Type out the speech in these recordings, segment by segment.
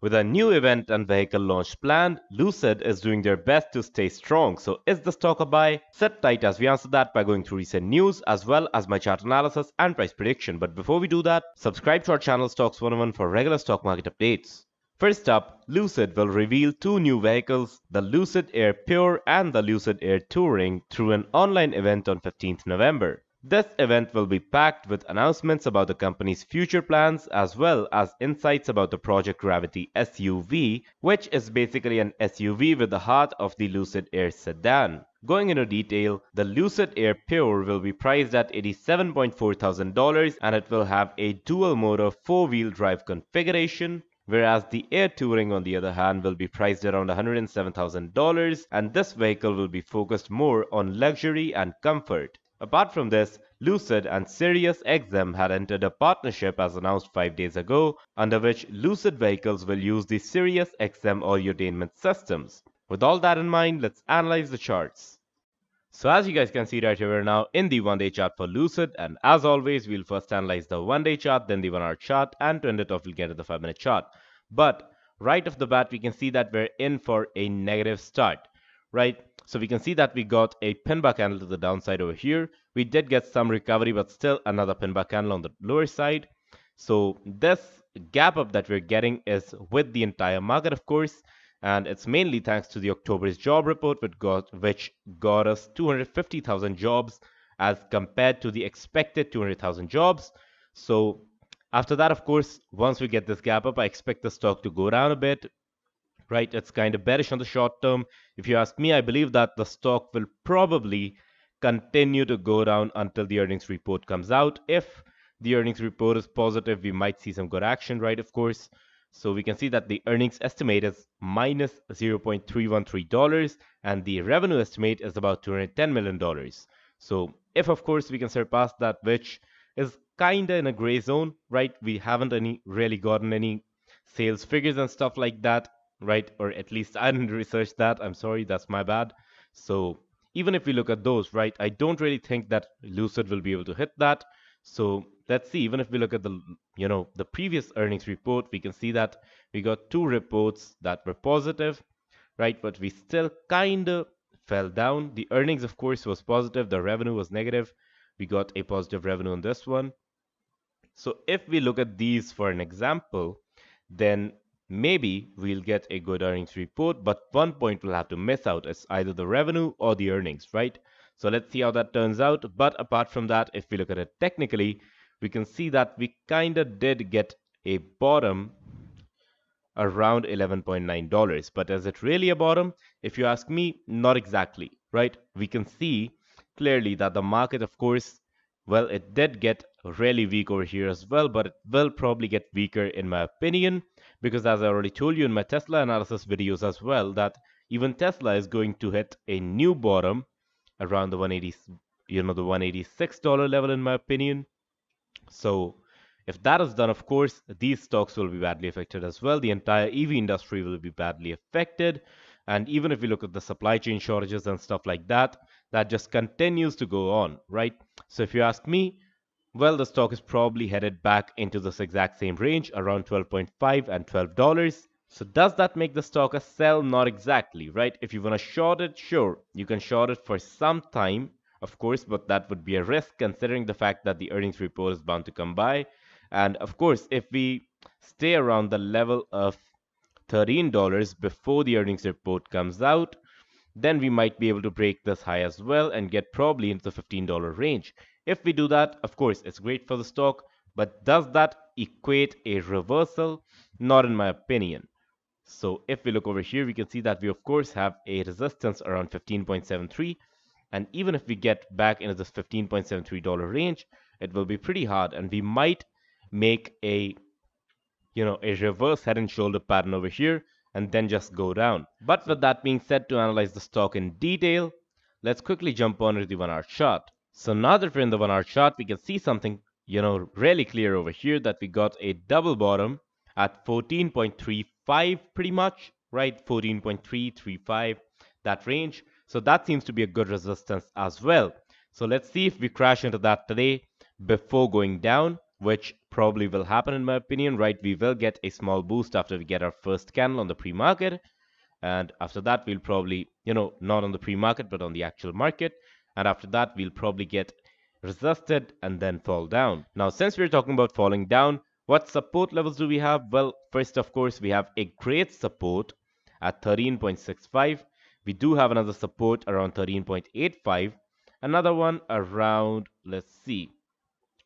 With a new event and vehicle launch planned, Lucid is doing their best to stay strong. So is the stock a buy? Sit tight as we answer that by going through recent news as well as my chart analysis and price prediction. But before we do that, subscribe to our channel Stocks 101 for regular stock market updates. First up, Lucid will reveal two new vehicles, the Lucid Air Pure and the Lucid Air Touring, through an online event on 15th November. This event will be packed with announcements about the company's future plans as well as insights about the Project Gravity SUV, which is basically an SUV with the heart of the Lucid Air sedan. Going into detail, the Lucid Air Pure will be priced at $87,400 and it will have a dual motor 4-wheel drive configuration, whereas the Air Touring on the other hand will be priced around $107,000 and this vehicle will be focused more on luxury and comfort. Apart from this, Lucid and SiriusXM had entered a partnership as announced 5 days ago, under which Lucid vehicles will use the SiriusXM audiotainment systems. With all that in mind, let's analyze the charts. So as you guys can see right here, we're now in the 1-day chart for Lucid, and as always, we'll first analyze the 1-day chart, then the 1-hour chart, and to end it off, we'll get to the 5-minute chart. But right off the bat, we can see that we're in for a negative start, right? So we can see that we got a pin bar candle to the downside over here. We did get some recovery, but still another pin bar candle on the lower side. So this gap up that we're getting is with the entire market, of course, and it's mainly thanks to the October's job report, which got us 250,000 jobs as compared to the expected 200,000 jobs. So after that, of course, once we get this gap up, I expect the stock to go down a bit. Right, it's kind of bearish on the short term. If you ask me, I believe that the stock will probably continue to go down until the earnings report comes out. If the earnings report is positive, we might see some good action, right? Of course. So we can see that the earnings estimate is minus $0.313 and the revenue estimate is about $210 million. So if, of course, we can surpass that, which is kind of in a gray zone, right? We haven't really gotten any sales figures and stuff like that, right? Or at least I didn't research that. I'm sorry, that's my bad. So even if we look at those, right, I don't really think that Lucid will be able to hit that. So let's see. Even if we look at the previous earnings report, we can see that we got two reports that were positive, right? But we still kind of fell down. The earnings, of course, was positive. The revenue was negative. We got a positive revenue on this one. So if we look at these for an example, then maybe we'll get a good earnings report, but one point we'll have to miss out is either the revenue or the earnings, right? So let's see how that turns out. But apart from that, if we look at it technically, we can see that we kind of did get a bottom around $11.9. But is it really a bottom? If you ask me, not exactly, right? We can see clearly that the market, of course, well, it did get really weak over here as well, but it will probably get weaker in my opinion, because as I already told you in my Tesla analysis videos as well, that even Tesla is going to hit a new bottom around the 180, the $186 level in my opinion. So if that is done, of course, these stocks will be badly affected as well. The entire EV industry will be badly affected. And even if we look at the supply chain shortages and stuff like that, that just continues to go on, right? So if you ask me, well, the stock is probably headed back into this exact same range around 12.5 and $12. So does that make the stock a sell? Not exactly, right? If you want to short it, sure, you can short it for some time, of course, but that would be a risk considering the fact that the earnings report is bound to come by. And of course, if we stay around the level of $13 before the earnings report comes out, then we might be able to break this high as well and get probably into the $15 range. If we do that, of course, it's great for the stock, but does that equate a reversal? Not in my opinion. So if we look over here, we can see that we of course have a resistance around 15.73, and even if we get back into this $15.73 range, it will be pretty hard and we might make a reverse head and shoulder pattern over here and then just go down. But with that being said, to analyze the stock in detail, let's quickly jump on to the 1-hour chart. So now that we're in the 1-hour chart, we can see something, really clear over here, that we got a double bottom at 14.35 pretty much, right? 14.335, that range. So that seems to be a good resistance as well. So let's see if we crash into that today before going down. which probably will happen in my opinion, right? We will get a small boost after we get our first candle on the pre-market, and after that we'll probably, not on the pre-market but on the actual market, and after that we'll probably get resisted and then fall down. Now, since we're talking about falling down, what support levels do we have? Well, first, of course, we have a great support at 13.65. We do have another support around 13.85, another one around, let's see,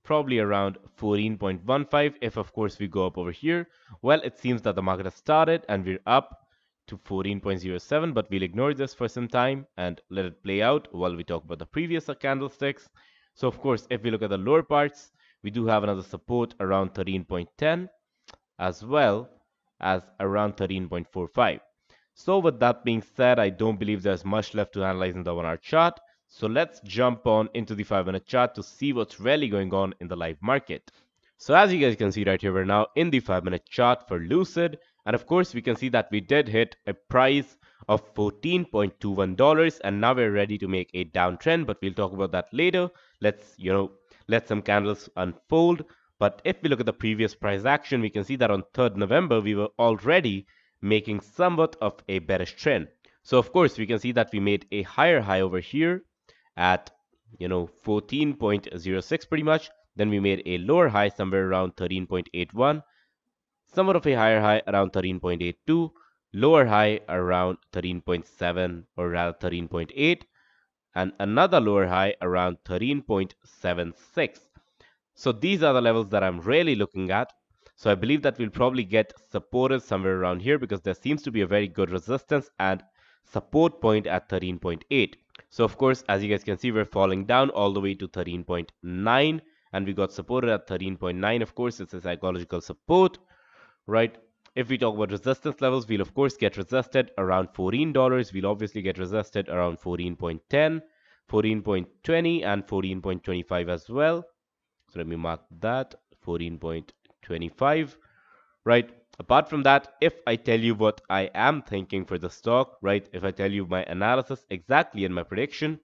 probably around 14.15 if of course we go up over here. Well, it seems that the market has started and we're up to 14.07, but we'll ignore this for some time and let it play out while we talk about the previous candlesticks. So of course, if we look at the lower parts, we do have another support around 13.10 as well as around 13.45. So with that being said, I don't believe there's much left to analyze in the 1 hour chart. So let's jump on into the 5-minute chart to see what's really going on in the live market. So as you guys can see right here, we're now in the 5-minute chart for Lucid. And of course, we can see that we did hit a price of $14.21, and now we're ready to make a downtrend, but we'll talk about that later. Let's, let some candles unfold. But if we look at the previous price action, we can see that on 3rd November, we were already making somewhat of a bearish trend. So of course, we can see that we made a higher high over here at 14.06 pretty much. Then we made a lower high somewhere around 13.81, somewhat of a higher high around 13.82, lower high around 13.7 or rather 13.8, and another lower high around 13.76. So these are the levels that I'm really looking at. So I believe that we'll probably get supported somewhere around here because there seems to be a very good resistance and support point at 13.8. So of course, as you guys can see, we're falling down all the way to 13.9 and we got supported at 13.9. Of course, it's a psychological support, right? If we talk about resistance levels, we'll of course get resisted around $14. We'll obviously get resisted around 14.10, 14.20 and 14.25 as well. So let me mark that 14.25, right? Apart from that, if I tell you what I am thinking for the stock, right? If I tell you my analysis exactly and my prediction,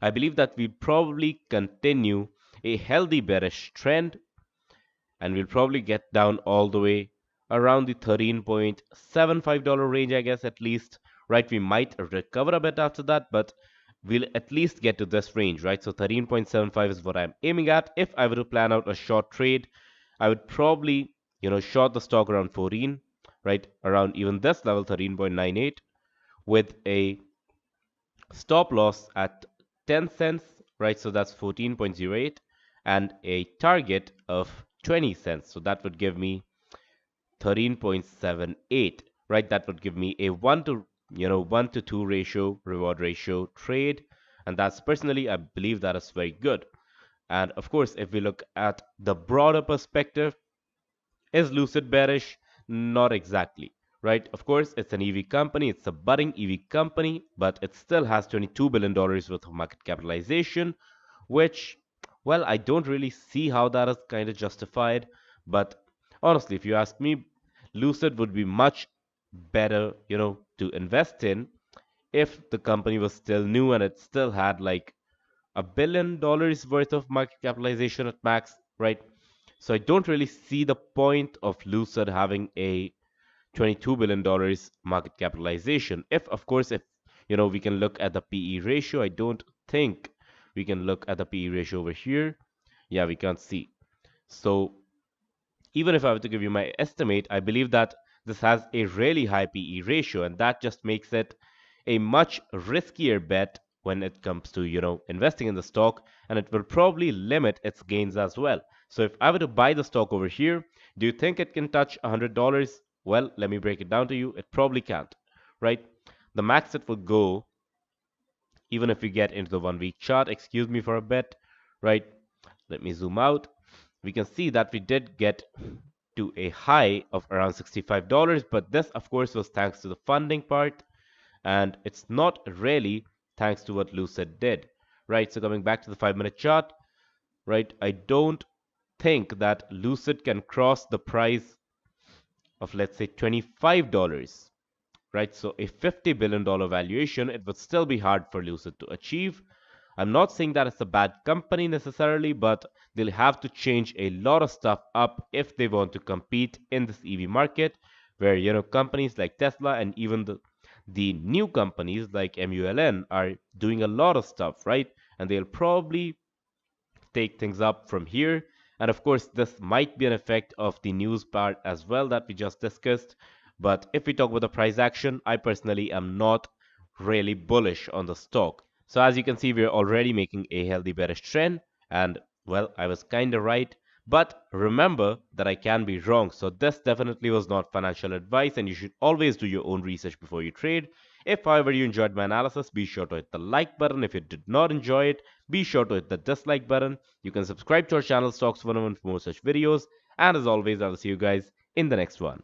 I believe that we'll probably continue a healthy bearish trend and we'll probably get down all the way around the $13.75 range, I guess, at least, right? We might recover a bit after that, but we'll at least get to this range, right? So 13.75 is what I'm aiming at. If I were to plan out a short trade, I would probably, short the stock around 14, right? Around even this level, 13.98, with a stop loss at 10 cents, right? So that's 14.08, and a target of 20 cents. So that would give me 13.78, right? That would give me a 1 to 2 ratio, reward ratio trade. And that's personally, I believe that is very good. And of course, if we look at the broader perspective, is Lucid bearish? Not exactly, right? Of course, it's an EV company, it's a budding EV company, but it still has $22 billion worth of market capitalization, which, well, I don't really see how that is kind of justified. But honestly, if you ask me, Lucid would be much better, to invest in if the company was still new and it still had like $1 billion worth of market capitalization at max, right? So I don't really see the point of Lucid having a $22 billion market capitalization. If, of course, if we can look at the PE ratio, I don't think we can look at the PE ratio over here. Yeah, we can't see. So even if I were to give you my estimate, I believe that this has a really high PE ratio, and that just makes it a much riskier bet when it comes to, investing in the stock, and it will probably limit its gains as well. So if I were to buy the stock over here, do you think it can touch $100? Well, let me break it down to you. It probably can't, right? The max it will go, even if we get into the 1 week chart, excuse me for a bit, right? Let me zoom out. We can see that we did get to a high of around $65, but this of course was thanks to the funding part, and it's not really thanks to what Lucid did, right? So coming back to the 5-minute chart, right, I don't think that Lucid can cross the price of, let's say, $25, right? So a $50 billion valuation, it would still be hard for Lucid to achieve. I'm not saying that it's a bad company necessarily, but they'll have to change a lot of stuff up if they want to compete in this EV market, where companies like Tesla and even the new companies like MULN are doing a lot of stuff, right? And they'll probably take things up from here. And of course, this might be an effect of the news part as well that we just discussed. But if we talk about the price action, I personally am not really bullish on the stock. So as you can see, we're already making a healthy bearish trend. And well, I was kind of right. But remember that I can be wrong. So this definitely was not financial advice, and you should always do your own research before you trade. If, however, you enjoyed my analysis, be sure to hit the like button. If you did not enjoy it, be sure to hit the dislike button. You can subscribe to our channel Stocks 101 for more such videos. And as always, I'll see you guys in the next one.